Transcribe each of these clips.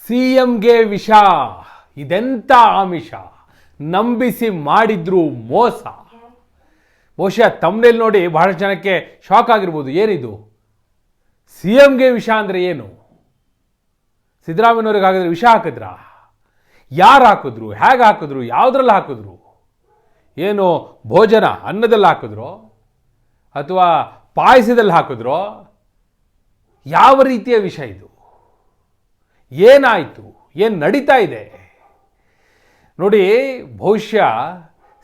ಸಿಎಂಗೆ ವಿಷ, ಇದೆಂಥ ಆಮಿಷ, ನಂಬಿಸಿ ಮಾಡಿದ್ರು ಮೋಸ. ಬಹುಶಃ ತಮ್ಮನೇಲಿ ನೋಡಿ ಬಹಳಷ್ಟು ಜನಕ್ಕೆ ಶಾಕ್ ಆಗಿರ್ಬೋದು. ಏನಿದು ಸಿಎಂಗೆ ವಿಷ ಅಂದರೆ ಏನು? ಸಿದ್ದರಾಮಯ್ಯನವ್ರಿಗೆ ಹಾಕಿದ್ರೆ ವಿಷ ಹಾಕಿದ್ರಾ? ಯಾರು ಹಾಕಿದ್ರು, ಹೇಗೆ ಹಾಕಿದ್ರು, ಯಾವುದ್ರಲ್ಲಿ ಹಾಕಿದ್ರು? ಏನು ಭೋಜನ ಅನ್ನದಲ್ಲಿ ಹಾಕಿದ್ರು ಅಥವಾ ಪಾಯಸದಲ್ಲಿ ಹಾಕಿದ್ರು? ಯಾವ ರೀತಿಯ ವಿಷ ಇದು? ಏನಾಯಿತು? ಏನು ನಡೀತಾ ಇದೆ ನೋಡಿ. ಬಹುಶಃ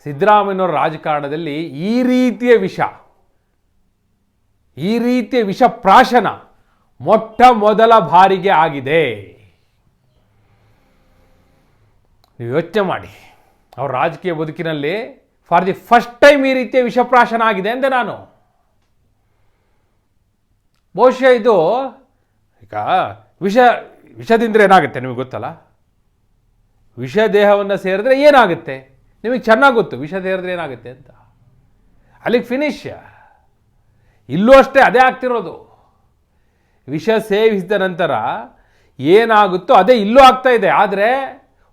ಸಿದ್ದರಾಮಯ್ಯನವರ ರಾಜಕಾರಣದಲ್ಲಿ ಈ ರೀತಿಯ ವಿಷ ಪ್ರಾಶನ ಮೊಟ್ಟ ಮೊದಲ ಬಾರಿಗೆ ಆಗಿದೆ. ನೀವು ಯೋಚನೆ ಮಾಡಿ, ಅವ್ರ ರಾಜಕೀಯ ಬದುಕಿನಲ್ಲಿ ಫಾರ್ ದಿ ಫಸ್ಟ್ ಟೈಮ್ ಈ ರೀತಿಯ ವಿಷಪ್ರಾಶನ ಆಗಿದೆ ಅಂದೆ ನಾನು. ಬಹುಶಃ ಇದು ಈಗ ವಿಷದಿಂದ್ರೆ ಏನಾಗುತ್ತೆ ನಿಮಗೆ ಗೊತ್ತಲ್ಲ. ವಿಷ ದೇಹವನ್ನು ಸೇರಿದ್ರೆ ಏನಾಗುತ್ತೆ ನಿಮಗೆ ಚೆನ್ನಾಗಿ ಗೊತ್ತು. ವಿಷ ಸೇರಿದ್ರೆ ಏನಾಗುತ್ತೆ ಅಂತ. ಅಲ್ಲಿಗೆ ಫಿನಿಶ್. ಇಲ್ಲೂ ಅಷ್ಟೇ ಅದೇ ಆಗ್ತಿರೋದು. ವಿಷ ಸೇವಿಸಿದ ನಂತರ ಏನಾಗುತ್ತೋ ಅದೇ ಇಲ್ಲೂ ಆಗ್ತಾ ಇದೆ. ಆದರೆ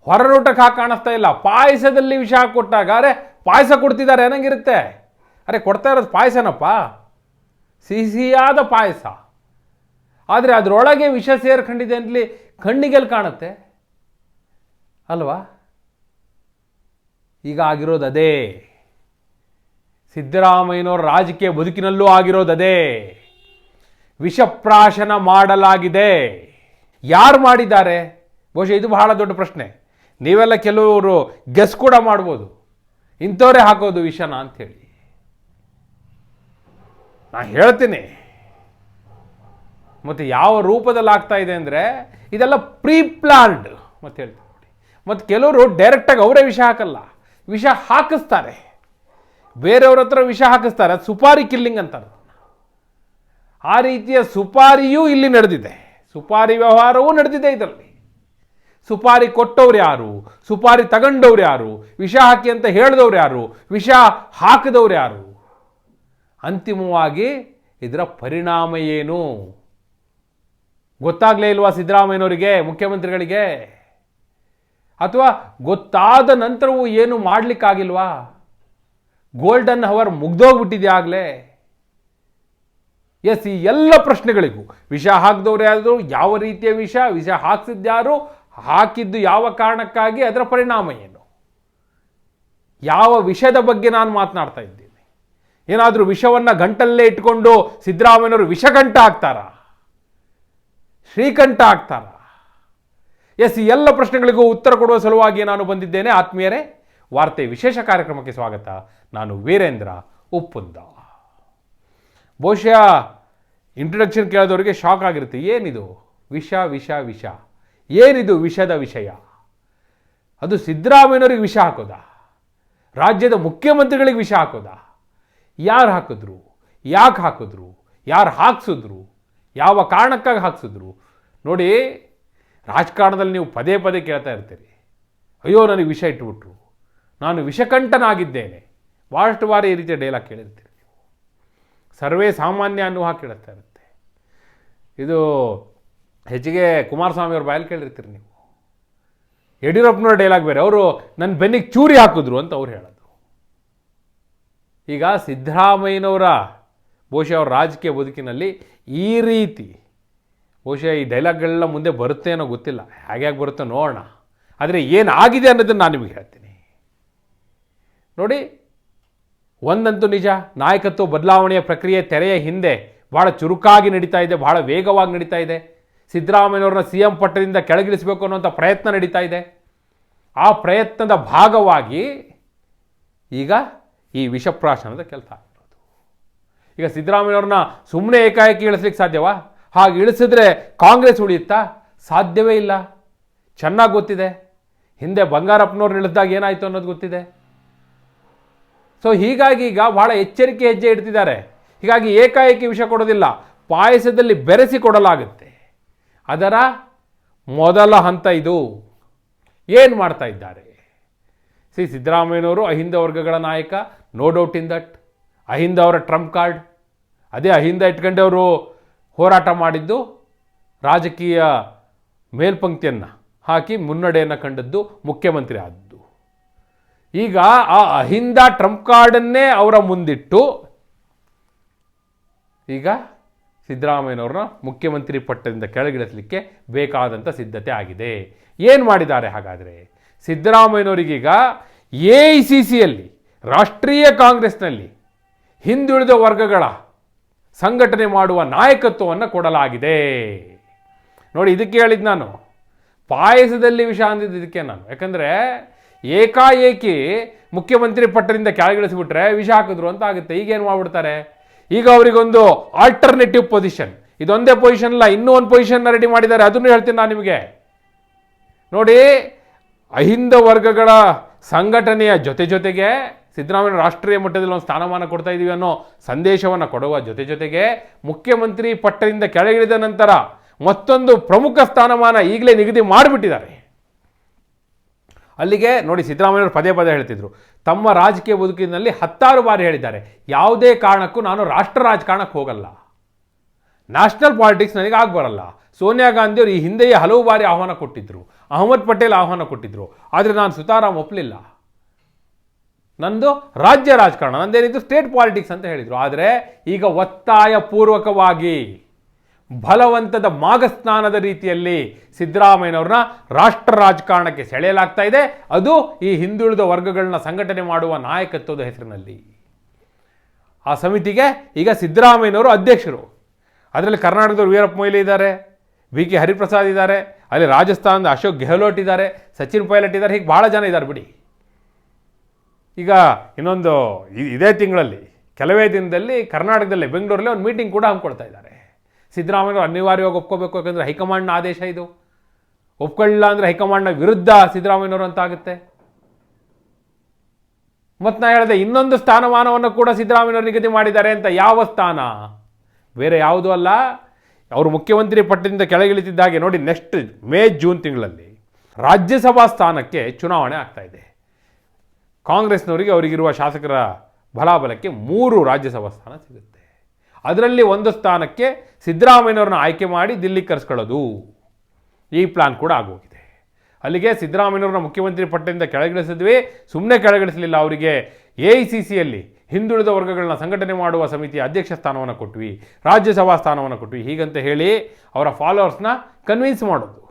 ಹೊರನೋಟಕ್ಕೆ ಹಾಕಿ ಕಾಣಿಸ್ತಾ ಇಲ್ಲ. ಪಾಯಸದಲ್ಲಿ ವಿಷ ಕೊಟ್ಟಾಗ ಅರೆ ಪಾಯಸ ಕೊಡ್ತಿದ್ದಾರೆ ಏನಂಗಿರುತ್ತೆ. ಅರೆ ಕೊಡ್ತಾ ಇರೋದು ಪಾಯಸನಪ್ಪ, ಸಿಹಿಯಾದ ಪಾಯಸ. ಆದರೆ ಅದರೊಳಗೆ ವಿಷ ಸೇರ್ಕೊಂಡಿದೆ ಅಂತಲಿ ಕಣ್ಣಿಗೆಲ್ಲಿ ಕಾಣುತ್ತೆ ಅಲ್ವಾ? ಈಗ ಆಗಿರೋದು ಅದೇ. ಸಿದ್ದರಾಮಯ್ಯನವರ ರಾಜಕೀಯ ಬದುಕಿನಲ್ಲೂ ಆಗಿರೋದು ಅದೇ. ವಿಷಪ್ರಾಶನ ಮಾಡಲಾಗಿದೆ. ಯಾರು ಮಾಡಿದ್ದಾರೆ? ಬಹುಶಃ ಇದು ಬಹಳ ದೊಡ್ಡ ಪ್ರಶ್ನೆ. ನೀವೆಲ್ಲ ಕೆಲವರು ಗೆಸ್ ಕೂಡ ಮಾಡ್ಬೋದು, ಇಂಥವರೇ ಹಾಕೋದು ವಿಷನ ಅಂಥೇಳಿ. ನಾನು ಹೇಳ್ತೀನಿ. ಮತ್ತು ಯಾವ ರೂಪದಲ್ಲಿ ಆಗ್ತಾ ಇದೆ ಅಂದರೆ ಇದೆಲ್ಲ ಪ್ರೀ ಪ್ಲಾನ್ಡ್ ಮತ್ತು ಹೇಳ್ತೀನಿ ನೋಡಿ. ಮತ್ತು ಕೆಲವರು ಡೈರೆಕ್ಟಾಗಿ ಅವರೇ ವಿಷ ಹಾಕಲ್ಲ, ವಿಷ ಹಾಕಿಸ್ತಾರೆ. ಬೇರೆಯವ್ರ ಹತ್ರ ವಿಷ ಹಾಕಿಸ್ತಾರೆ. ಅದು ಸುಪಾರಿ ಕಿಲ್ಲಿಂಗ್ ಅಂತಾರೆ. ಆ ರೀತಿಯ ಸುಪಾರಿಯೂ ಇಲ್ಲಿ ನಡೆದಿದೆ. ಸುಪಾರಿ ವ್ಯವಹಾರವೂ ನಡೆದಿದೆ ಇದರಲ್ಲಿ. ಸುಪಾರಿ ಕೊಟ್ಟವ್ರು ಯಾರು, ಸುಪಾರಿ ತಗೊಂಡವ್ರು ಯಾರು, ವಿಷ ಹಾಕಿ ಅಂತ ಹೇಳಿದವ್ರು ಯಾರು, ವಿಷ ಹಾಕಿದವ್ರು ಯಾರು, ಅಂತಿಮವಾಗಿ ಇದರ ಪರಿಣಾಮ ಏನು ಗೊತ್ತಾಗಲೇ ಇಲ್ವಾ ಸಿದ್ದರಾಮಯ್ಯನವರಿಗೆ, ಮುಖ್ಯಮಂತ್ರಿಗಳಿಗೆ? ಅಥವಾ ಗೊತ್ತಾದ ನಂತರವೂ ಏನು ಮಾಡಲಿಕ್ಕಾಗಿಲ್ವಾ? ಗೋಲ್ಡನ್ ಅವರ್ ಮುಗ್ದೋಗ್ಬಿಟ್ಟಿದೆ ಆಗಲೇ. ಎಸ್, ಈ ಎಲ್ಲ ಪ್ರಶ್ನೆಗಳಿಗೂ ವಿಷ ಹಾಕಿದವ್ರು ಯಾರು, ಯಾವ ರೀತಿಯ ವಿಷ ಹಾಕಿಸಿದ್ಯಾರು, ಹಾಕಿದ್ದು ಯಾವ ಕಾರಣಕ್ಕಾಗಿ, ಅದರ ಪರಿಣಾಮ ಏನು, ಯಾವ ವಿಷಯದ ಬಗ್ಗೆ ನಾನು ಮಾತನಾಡ್ತಾ ಇದ್ದೀನಿ. ಏನಾದರೂ ವಿಷವನ್ನು ಗಂಟಲ್ಲೇ ಇಟ್ಕೊಂಡು ಸಿದ್ದರಾಮಯ್ಯನವರು ವಿಷಗಂಟ ಆಗ್ತಾರಾ, ಶ್ರೀಕಂಠ ಆಗ್ತಾರಾ? ಎಸ್, ಈ ಎಲ್ಲ ಪ್ರಶ್ನೆಗಳಿಗೂ ಉತ್ತರ ಕೊಡುವ ಸಲುವಾಗಿ ನಾನು ಬಂದಿದ್ದೇನೆ. ಆತ್ಮೀಯರೇ, ವಾರ್ತೆ ವಿಶೇಷ ಕಾರ್ಯಕ್ರಮಕ್ಕೆ ಸ್ವಾಗತ. ನಾನು ವೀರೇಂದ್ರ ಉಪ್ಪುಂದ. ಬಹುಶಃ ಇಂಟ್ರೊಡಕ್ಷನ್ ಕೇಳಿದವರಿಗೆ ಶಾಕ್ ಆಗಿರುತ್ತೆ. ಏನಿದು ವಿಷ ವಿಷ ವಿಷ, ಏನಿದು ವಿಷದ ವಿಷಯ? ಅದು ಸಿದ್ದರಾಮಯ್ಯನವರಿಗೆ ವಿಷ ಹಾಕೋದಾ? ರಾಜ್ಯದ ಮುಖ್ಯಮಂತ್ರಿಗಳಿಗೆ ವಿಷ ಹಾಕೋದಾ? ಯಾರು ಹಾಕಿದ್ರು, ಯಾಕೆ ಹಾಕಿದ್ರು, ಯಾರು ಹಾಕ್ಸಿದ್ರು, ಯಾವ ಕಾರಣಕ್ಕಾಗಿ ಹಾಕ್ಸಿದ್ರು? ನೋಡಿ, ರಾಜಕಾರಣದಲ್ಲಿ ನೀವು ಪದೇ ಪದೇ ಕೇಳ್ತಾ ಇರ್ತೀರಿ, ಅಯ್ಯೋ ನನಗೆ ವಿಷ ಇಟ್ಟುಬಿಟ್ರು, ನಾನು ವಿಷಕಂಠನಾಗಿದ್ದೇನೆ. ಭಾಳಷ್ಟು ಬಾರಿ ಈ ರೀತಿಯ ಡೈಲಾಗ್ ಕೇಳಿರ್ತೀರಿ ನೀವು. ಸರ್ವೇ ಸಾಮಾನ್ಯ ಅನ್ನೋ ಹಾಕಿ ಕೇಳ್ತಾ ಇರುತ್ತೆ. ಇದು ಹೆಚ್ಚಿಗೆ ಕುಮಾರಸ್ವಾಮಿ ಅವ್ರ ಬಾಯಲ್ಲಿ ಕೇಳಿರ್ತೀರಿ ನೀವು. ಯಡಿಯೂರಪ್ಪನವ್ರ ಡೈಲಾಗ್ ಬೇರೆ, ಅವರು ನನ್ನ ಬೆನ್ನಿಗೆ ಚೂರಿ ಹಾಕಿದ್ರು ಅಂತ ಅವ್ರು ಹೇಳೋದು. ಈಗ ಸಿದ್ದರಾಮಯ್ಯನವರ ಬಹುಶಃ ಅವ್ರ ರಾಜಕೀಯ ಬದುಕಿನಲ್ಲಿ ಈ ರೀತಿ ಬಹುಶಃ ಈ ಡೈಲಾಗ್ಗಳೆಲ್ಲ ಮುಂದೆ ಬರುತ್ತೆ ಅನ್ನೋ ಗೊತ್ತಿಲ್ಲ, ಹೇಗೆ ಬರುತ್ತೋ ನೋಡೋಣ. ಆದರೆ ಏನಾಗಿದೆ ಅನ್ನೋದನ್ನು ನಾನು ನಿಮಗೆ ಹೇಳ್ತೀನಿ ನೋಡಿ. ಒಂದಂತೂ ನಿಜ, ನಾಯಕತ್ವ ಬದಲಾವಣೆಯ ಪ್ರಕ್ರಿಯೆ ತೆರೆಯ ಹಿಂದೆ ಭಾಳ ಚುರುಕಾಗಿ ನಡೀತಾ ಇದೆ, ಭಾಳ ವೇಗವಾಗಿ ನಡೀತಾ ಇದೆ. ಸಿದ್ದರಾಮಯ್ಯನವ್ರನ್ನ ಸಿ ಎಂ ಪಟ್ಟದಿಂದ ಕೆಳಗಿಳಿಸಬೇಕು ಅನ್ನೋಂಥ ಪ್ರಯತ್ನ ನಡೀತಾ ಇದೆ. ಆ ಪ್ರಯತ್ನದ ಭಾಗವಾಗಿ ಈಗ ಈ ವಿಷಪ್ರಾಶನದ ಕೆಲಸ ಆಗಿರೋದು. ಈಗ ಸಿದ್ದರಾಮಯ್ಯವ್ರನ್ನ ಸುಮ್ಮನೆ ಏಕಾಏಕಿ ಇಳಿಸ್ಲಿಕ್ಕೆ ಸಾಧ್ಯವಾ? ಹಾಗೆ ಇಳಿಸಿದ್ರೆ ಕಾಂಗ್ರೆಸ್ ಉಳಿಯುತ್ತಾ? ಸಾಧ್ಯವೇ ಇಲ್ಲ. ಚೆನ್ನಾಗಿ ಗೊತ್ತಿದೆ. ಹಿಂದೆ ಬಂಗಾರಪ್ಪನವ್ರನ್ನ ಇಳಿಸಿದಾಗ ಏನಾಯಿತು ಅನ್ನೋದು ಗೊತ್ತಿದೆ. ಸೊ ಹೀಗಾಗಿ ಈಗ ಭಾಳ ಎಚ್ಚರಿಕೆ ಹೆಜ್ಜೆ ಇಡ್ತಿದ್ದಾರೆ. ಹೀಗಾಗಿ ಏಕಾಏಕಿ ವಿಷ ಕೊಡೋದಿಲ್ಲ, ಪಾಯಸದಲ್ಲಿ ಬೆರೆಸಿ ಕೊಡಲಾಗುತ್ತೆ. ಅದರ ಮೊದಲ ಹಂತ ಇದು. ಏನು ಮಾಡ್ತಾ ಇದ್ದಾರೆ? ಸಿದ್ದರಾಮಯ್ಯನವರು ಅಹಿಂದ ವರ್ಗಗಳ ನಾಯಕ, no doubt in that. AHINDA ಅವರ ಟ್ರಂಪ್ ಕಾರ್ಡ್. ಅದೇ ಅಹಿಂದ ಇಟ್ಕೊಂಡವರು ಹೋರಾಟ ಮಾಡಿದ್ದು ರಾಜಕೀಯ ಮೇಲ್ಪಂಕ್ತಿಯನ್ನು ಹಾಕಿ ಮುನ್ನಡೆಯನ್ನು ಕಂಡದ್ದು, ಮುಖ್ಯಮಂತ್ರಿ ಆದದ್ದು. ಈಗ ಆ ಅಹಿಂದ ಟ್ರಂಪ್ ಕಾರ್ಡನ್ನೇ ಅವರ ಮುಂದಿಟ್ಟು ಈಗ ಸಿದ್ದರಾಮಯ್ಯನವ್ರನ್ನ ಮುಖ್ಯಮಂತ್ರಿ ಪಟ್ಟದಿಂದ ಕೆಳಗಿಳಿಸಲಿಕ್ಕೆ ಬೇಕಾದಂಥ ಸಿದ್ಧತೆ ಆಗಿದೆ. ಏನು ಮಾಡಿದ್ದಾರೆ ಹಾಗಾದರೆ? ಸಿದ್ದರಾಮಯ್ಯನವರಿಗೀಗ AICCಯಲ್ಲಿ, ರಾಷ್ಟ್ರೀಯ ಕಾಂಗ್ರೆಸ್ನಲ್ಲಿ ಹಿಂದುಳಿದ ವರ್ಗಗಳ ಸಂಘಟನೆ ಮಾಡುವ ನಾಯಕತ್ವವನ್ನು ಕೊಡಲಾಗಿದೆ. ನೋಡಿ, ಇದಕ್ಕೆ ಹೇಳಿದ್ದು ನಾನು, ಪಾಯಸದಲ್ಲಿ ವಿಷ ಅಂದಿದ್ದು ಇದಕ್ಕೆ ನಾನು. ಯಾಕಂದರೆ ಏಕಾಏಕಿ ಮುಖ್ಯಮಂತ್ರಿ ಪಟ್ಟದಿಂದ ಕೆಳಗಿಳಿಸಿಬಿಟ್ರೆ ವಿಷ ಹಾಕಿದ್ರು ಅಂತ ಆಗುತ್ತೆ. ಈಗೇನು ಮಾಡಿಬಿಡ್ತಾರೆ, ಈಗ ಅವರಿಗೊಂದು ಆಲ್ಟರ್ನೇಟಿವ್ ಪೊಸಿಷನ್, ಇದೊಂದೇ ಪೊಸಿಷನ್ ಅಲ್ಲ, ಇನ್ನೂ ಒಂದು ಪೊಸಿಷನ್ನ ರೆಡಿ ಮಾಡಿದ್ದಾರೆ. ಅದನ್ನು ಹೇಳ್ತೀನಿ ನಾನು ನಿಮಗೆ. ನೋಡಿ, ಅಹಿಂದ ವರ್ಗಗಳ ಸಂಘಟನೆಯ ಜೊತೆಗೆ ಸಿದ್ದರಾಮಯ್ಯ ರಾಷ್ಟ್ರೀಯ ಮಟ್ಟದಲ್ಲಿ ಒಂದು ಸ್ಥಾನಮಾನ ಕೊಡ್ತಾ ಇದ್ದೀವಿ ಅನ್ನೋ ಸಂದೇಶವನ್ನು ಕೊಡುವ ಜೊತೆಗೆ ಮುಖ್ಯಮಂತ್ರಿ ಪಟ್ಟದಿಂದ ಕೆಳಗಿಳಿದ ನಂತರ ಮತ್ತೊಂದು ಪ್ರಮುಖ ಸ್ಥಾನಮಾನ ಈಗಲೇ ನಿಗದಿ ಮಾಡಿಬಿಟ್ಟಿದ್ದಾರೆ. ಅಲ್ಲಿಗೆ ನೋಡಿ, ಸಿದ್ದರಾಮಯ್ಯವರು ಪದೇ ಹೇಳ್ತಿದ್ರು, ತಮ್ಮ ರಾಜಕೀಯ ಬದುಕಿನಲ್ಲಿ 10 ಬಾರಿ ಹೇಳಿದ್ದಾರೆ, ಯಾವುದೇ ಕಾರಣಕ್ಕೂ ನಾನು ರಾಷ್ಟ್ರ ರಾಜಕಾರಣಕ್ಕೆ ಹೋಗಲ್ಲ, ನ್ಯಾಷನಲ್ ಪಾಲಿಟಿಕ್ಸ್ ನನಗೆ ಆಗಬರಲ್ಲ. ಸೋನಿಯಾ ಗಾಂಧಿಯವರು ಈ ಹಿಂದೆಯೇ ಹಲವು ಬಾರಿ ಆಹ್ವಾನ ಕೊಟ್ಟಿದ್ದರು, ಅಹಮದ್ ಪಟೇಲ್ ಆಹ್ವಾನ ಕೊಟ್ಟಿದ್ದರು, ಆದರೆ ನಾನು ಸುತಾರಾಮ್ ಒಪ್ಪಲಿಲ್ಲ. ನಂದು ರಾಜ್ಯ ರಾಜಕಾರಣ, ನಂದೇನಿದ್ದು ಸ್ಟೇಟ್ ಪಾಲಿಟಿಕ್ಸ್ ಅಂತ ಹೇಳಿದರು. ಆದರೆ ಈಗ ಒತ್ತಾಯಪೂರ್ವಕವಾಗಿ ಬಲವಂತದ ಮಾಗಸ್ನಾನದ ರೀತಿಯಲ್ಲಿ ಸಿದ್ದರಾಮಯ್ಯನವ್ರನ್ನ ರಾಷ್ಟ್ರ ರಾಜಕಾರಣಕ್ಕೆ ಸೆಳೆಯಲಾಗ್ತಾ ಇದೆ. ಅದು ಈ ಹಿಂದುಳಿದ ವರ್ಗಗಳನ್ನ ಸಂಘಟನೆ ಮಾಡುವ ನಾಯಕತ್ವದ ಹೆಸರಿನಲ್ಲಿ. ಆ ಸಮಿತಿಗೆ ಈಗ ಸಿದ್ದರಾಮಯ್ಯನವರು ಅಧ್ಯಕ್ಷರು. ಅದರಲ್ಲಿ ಕರ್ನಾಟಕದವರು ವೀರಪ್ಪ ಮೊಯ್ಲಿ ಇದ್ದಾರೆ, BK ಹರಿಪ್ರಸಾದ್ ಇದ್ದಾರೆ, ಅಲ್ಲಿ ರಾಜಸ್ಥಾನದ ಅಶೋಕ್ ಗೆಹ್ಲೋಟ್ ಇದ್ದಾರೆ, ಸಚಿನ್ ಪೈಲಟ್ ಇದ್ದಾರೆ, ಹೀಗೆ ಭಾಳ ಜನ ಇದ್ದಾರೆ ಬಿಡಿ. ಈಗ ಇನ್ನೊಂದು ಇದೇ ತಿಂಗಳಲ್ಲಿ ಕೆಲವೇ ದಿನದಲ್ಲಿ ಕರ್ನಾಟಕದಲ್ಲಿ ಬೆಂಗಳೂರಲ್ಲಿ ಒಂದು ಮೀಟಿಂಗ್ ಕೂಡ ಹಮ್ಮಿಕೊಳ್ತಾ ಇದ್ದಾರೆ. ಸಿದ್ದರಾಮಯ್ಯವರು ಅನಿವಾರ್ಯವಾಗಿ ಒಪ್ಕೋಬೇಕು, ಯಾಕಂದರೆ ಹೈಕಮಾಂಡ್ನ ಆದೇಶ ಇದು. ಒಪ್ಕೊಳ್ಳಿಲ್ಲ ಅಂದರೆ ಹೈಕಮಾಂಡ್ನ ವಿರುದ್ಧ ಸಿದ್ದರಾಮಯ್ಯನವರು ಅಂತ ಆಗುತ್ತೆ. ಮತ್ತು ನಾ ಹೇಳಿದೆ, ಇನ್ನೊಂದು ಸ್ಥಾನಮಾನವನ್ನು ಕೂಡ ಸಿದ್ದರಾಮಯ್ಯನವರು ನಿಗದಿ ಮಾಡಿದ್ದಾರೆ ಅಂತ. ಯಾವ ಸ್ಥಾನ? ಬೇರೆ ಯಾವುದೂ ಅಲ್ಲ, ಅವರು ಮುಖ್ಯಮಂತ್ರಿ ಪಟ್ಟದಿಂದ ಕೆಳಗಿಳಿತಿದ್ದಾಗೆ ನೋಡಿ, ನೆಕ್ಸ್ಟ್ ಮೇ ಜೂನ್ ತಿಂಗಳಲ್ಲಿ ರಾಜ್ಯಸಭಾ ಸ್ಥಾನಕ್ಕೆ ಚುನಾವಣೆ ಆಗ್ತಾ ಇದೆ. ಕಾಂಗ್ರೆಸ್ನವರಿಗೆ ಅವರಿಗಿರುವ ಶಾಸಕರ ಬಲಾಬಲಕ್ಕೆ 3 ರಾಜ್ಯಸಭಾ ಸ್ಥಾನ ಸಿಗುತ್ತೆ. ಅದರಲ್ಲಿ ಒಂದು ಸ್ಥಾನಕ್ಕೆ ಸಿದ್ದರಾಮಯ್ಯನವ್ರನ್ನ ಆಯ್ಕೆ ಮಾಡಿ ದಿಲ್ಲಿಗೆ ಕರೆಸ್ಕೊಳ್ಳೋದು, ಈ ಪ್ಲಾನ್ ಕೂಡ ಆಗೋಗಿದೆ. ಅಲ್ಲಿಗೆ ಸಿದ್ದರಾಮಯ್ಯನವ್ರನ್ನ ಮುಖ್ಯಮಂತ್ರಿ ಪಟ್ಟದಿಂದ ಕೆಳಗಿಳಿಸಿದ್ವಿ, ಸುಮ್ಮನೆ ಕೆಳಗಿಳಿಸಲಿಲ್ಲ, ಅವರಿಗೆ AICCಯಲ್ಲಿ ಹಿಂದುಳಿದ ವರ್ಗಗಳನ್ನ ಸಂಘಟನೆ ಮಾಡುವ ಸಮಿತಿಯ ಅಧ್ಯಕ್ಷ ಸ್ಥಾನವನ್ನು ಕೊಟ್ವಿ, ರಾಜ್ಯಸಭಾ ಸ್ಥಾನವನ್ನು ಕೊಟ್ವಿ, ಹೀಗಂತ ಹೇಳಿ ಅವರ ಫಾಲೋವರ್ಸ್ನ ಕನ್ವಿನ್ಸ್ ಮಾಡೋದು.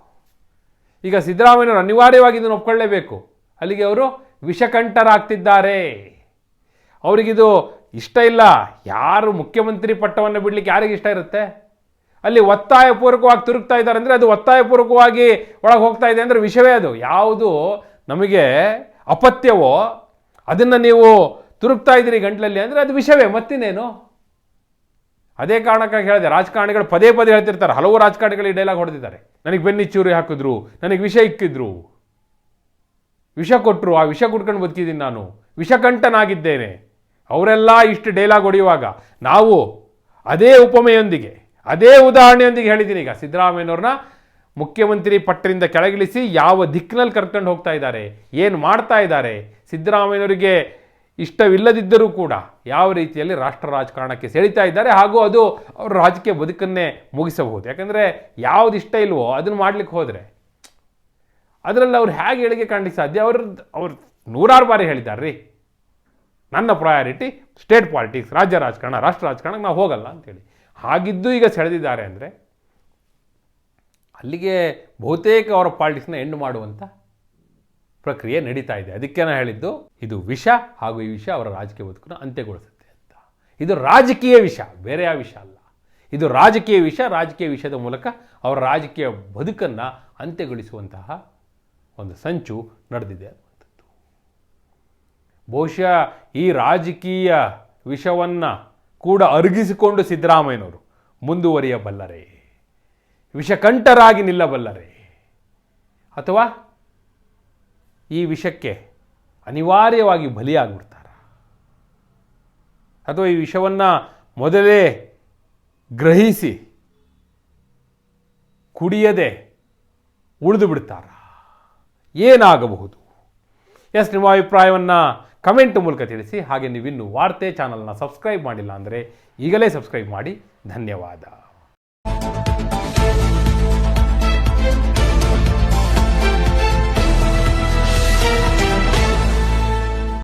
ಈಗ ಸಿದ್ದರಾಮಯ್ಯನವರು ಅನಿವಾರ್ಯವಾಗಿ ಇದನ್ನು ಒಪ್ಕೊಳ್ಳೇಬೇಕು. ಅಲ್ಲಿಗೆ ಅವರು ವಿಷಕಂಠರಾಗ್ತಿದ್ದಾರೆ. ಅವರಿಗಿದು ಇಷ್ಟ ಇಲ್ಲ. ಯಾರು ಮುಖ್ಯಮಂತ್ರಿ ಪಟ್ಟವನ್ನು ಬಿಡಲಿಕ್ಕೆ ಯಾರಿಗೆ ಇಷ್ಟ ಇರುತ್ತೆ? ಅಲ್ಲಿ ಒತ್ತಾಯಪೂರ್ವಕವಾಗಿ ತಿರುಗ್ತಾ ಇದ್ದಾರೆ ಅಂದರೆ ಅದು ಒತ್ತಾಯಪೂರ್ವಕವಾಗಿ ಒಳಗೆ ಹೋಗ್ತಾ ಇದೆ ಅಂದರೆ ವಿಷಯವೇ ಅದು. ಯಾವುದು ನಮಗೆ ಅಪತ್ಯವೋ ಅದನ್ನು ನೀವು ತುರುಕ್ತಾ ಇದ್ದೀರಿ ಗಂಟ್ಲಲ್ಲಿ ಅಂದರೆ ಅದು ವಿಷಯವೇ, ಮತ್ತಿನೇನು? ಅದೇ ಕಾರಣಕ್ಕಾಗಿ ಹೇಳಿದೆ, ರಾಜಕಾರಣಿಗಳು ಪದೇ ಹೇಳ್ತಿರ್ತಾರೆ. ಹಲವು ರಾಜಕಾರಣಿಗಳು ಈ ಡೈಲಾಗ್ ಹೊಡೆದಿದ್ದಾರೆ. ನನಗೆ ಬೆನ್ನಿ ಚೂರಿ ಹಾಕಿದ್ರು, ನನಗೆ ವಿಷ ಇಕ್ಕಿದ್ರು, ವಿಷ ಕೊಟ್ಟರು, ಆ ವಿಷ ಕುಡ್ಕೊಂಡು ಬದುಕಿದ್ದೀನಿ, ನಾನು ವಿಷಕಂಠನಾಗಿದ್ದೇನೆ. ಅವರೆಲ್ಲ ಇಷ್ಟು ಡೈಲಾಗ್ ಹೊಡೆಯುವಾಗ ನಾವು ಅದೇ ಉಪಮೆಯೊಂದಿಗೆ, ಅದೇ ಉದಾಹರಣೆಯೊಂದಿಗೆ ಹೇಳಿದ್ದೀನಿ. ಈಗ ಸಿದ್ದರಾಮಯ್ಯನವ್ರನ್ನ ಮುಖ್ಯಮಂತ್ರಿ ಪಟ್ಟದಿಂದ ಕೆಳಗಿಳಿಸಿ ಯಾವ ದಿಕ್ಕಿನಲ್ಲಿ ಕರ್ಕೊಂಡು ಹೋಗ್ತಾ ಇದ್ದಾರೆ, ಏನು ಮಾಡ್ತಾ ಇದ್ದಾರೆ, ಸಿದ್ದರಾಮಯ್ಯನವರಿಗೆ ಇಷ್ಟವಿಲ್ಲದಿದ್ದರೂ ಕೂಡ ಯಾವ ರೀತಿಯಲ್ಲಿ ರಾಷ್ಟ್ರ ರಾಜಕಾರಣಕ್ಕೆ ಸೆಳೀತಾ ಇದ್ದಾರೆ, ಹಾಗೂ ಅದು ಅವ್ರ ರಾಜಕೀಯ ಬದುಕನ್ನೇ ಮುಗಿಸಬಹುದು. ಯಾಕಂದರೆ ಯಾವುದು ಇಷ್ಟ ಇಲ್ವೋ ಅದನ್ನು ಮಾಡ್ಲಿಕ್ಕೆ ಹೋದರೆ ಅದರಲ್ಲಿ ಅವ್ರು ಹೇಗೆ ಏಳಿಗೆ ಕಾಣಲಿಕ್ಕೆ ಸಾಧ್ಯ? ಅವ್ರು 100 ಬಾರಿ ಹೇಳಿದ್ದಾರೆ ರೀ, ನನ್ನ ಪ್ರಯಾರಿಟಿ ಸ್ಟೇಟ್ ಪಾಲಿಟಿಕ್ಸ್, ರಾಜ್ಯ ರಾಜಕಾರಣ, ರಾಷ್ಟ್ರ ರಾಜಕಾರಣಕ್ಕೆ ನಾವು ಹೋಗಲ್ಲ ಅಂತೇಳಿ. ಹಾಗಿದ್ದು ಈಗ ಸೆಳೆದಿದ್ದಾರೆ ಅಂದರೆ ಅಲ್ಲಿಗೆ ಬಹುತೇಕ ಅವರ ಪಾಲಿಟಿಕ್ಸ್ನ ಎಂಡ್ ಮಾಡುವಂಥ ಪ್ರಕ್ರಿಯೆ ನಡೀತಾ ಇದೆ. ಅದಕ್ಕೆ ನಾನು ಹೇಳಿದ್ದು, ಇದು ವಿಷ, ಹಾಗೂ ಈ ವಿಷ ಅವರ ರಾಜಕೀಯ ಬದುಕನ್ನು ಅಂತ್ಯಗೊಳಿಸುತ್ತೆ ಅಂತ. ಇದು ರಾಜಕೀಯ ವಿಷ, ಬೇರೆ ಯಾವ ವಿಷ ಅಲ್ಲ. ಇದು ರಾಜಕೀಯ ವಿಷ. ರಾಜಕೀಯ ವಿಷಯದ ಮೂಲಕ ಅವರ ರಾಜಕೀಯ ಬದುಕನ್ನು ಅಂತ್ಯಗೊಳಿಸುವಂತಹ ಒಂದು ಸಂಚು ನಡೆದಿದೆ ಅನ್ನುವಂಥದ್ದು. ಬಹುಶಃ ಈ ರಾಜಕೀಯ ವಿಷವನ್ನು ಕೂಡ ಅರಗಿಸಿಕೊಂಡು ಸಿದ್ದರಾಮಯ್ಯನವರು ಮುಂದುವರಿಯಬಲ್ಲರೇ, ವಿಷಕಂಠರಾಗಿ ನಿಲ್ಲಬಲ್ಲರೇ, ಅಥವಾ ಈ ವಿಷಕ್ಕೆ ಅನಿವಾರ್ಯವಾಗಿ ಬಲಿಯಾಗ್ಬಿಡ್ತಾರ, ಅಥವಾ ಈ ವಿಷವನ್ನು ಮೊದಲೇ ಗ್ರಹಿಸಿ ಕುಡಿಯದೆ ಉಳಿದು ಬಿಡ್ತಾರ, ಏನಾಗಬಹುದು? ನಿಮ್ಮ ಅಭಿಪ್ರಾಯವನ್ನು ಕಮೆಂಟ್ ಮೂಲಕ ತಿಳಿಸಿ. ಹಾಗೆ ನೀವಿನ್ನೂ ವಾರ್ತೆ ಚಾನಲ್ನ ಸಬ್ಸ್ಕ್ರೈಬ್ ಮಾಡಿಲ್ಲ ಅಂದರೆ ಈಗಲೇ ಸಬ್ಸ್ಕ್ರೈಬ್ ಮಾಡಿ. ಧನ್ಯವಾದ.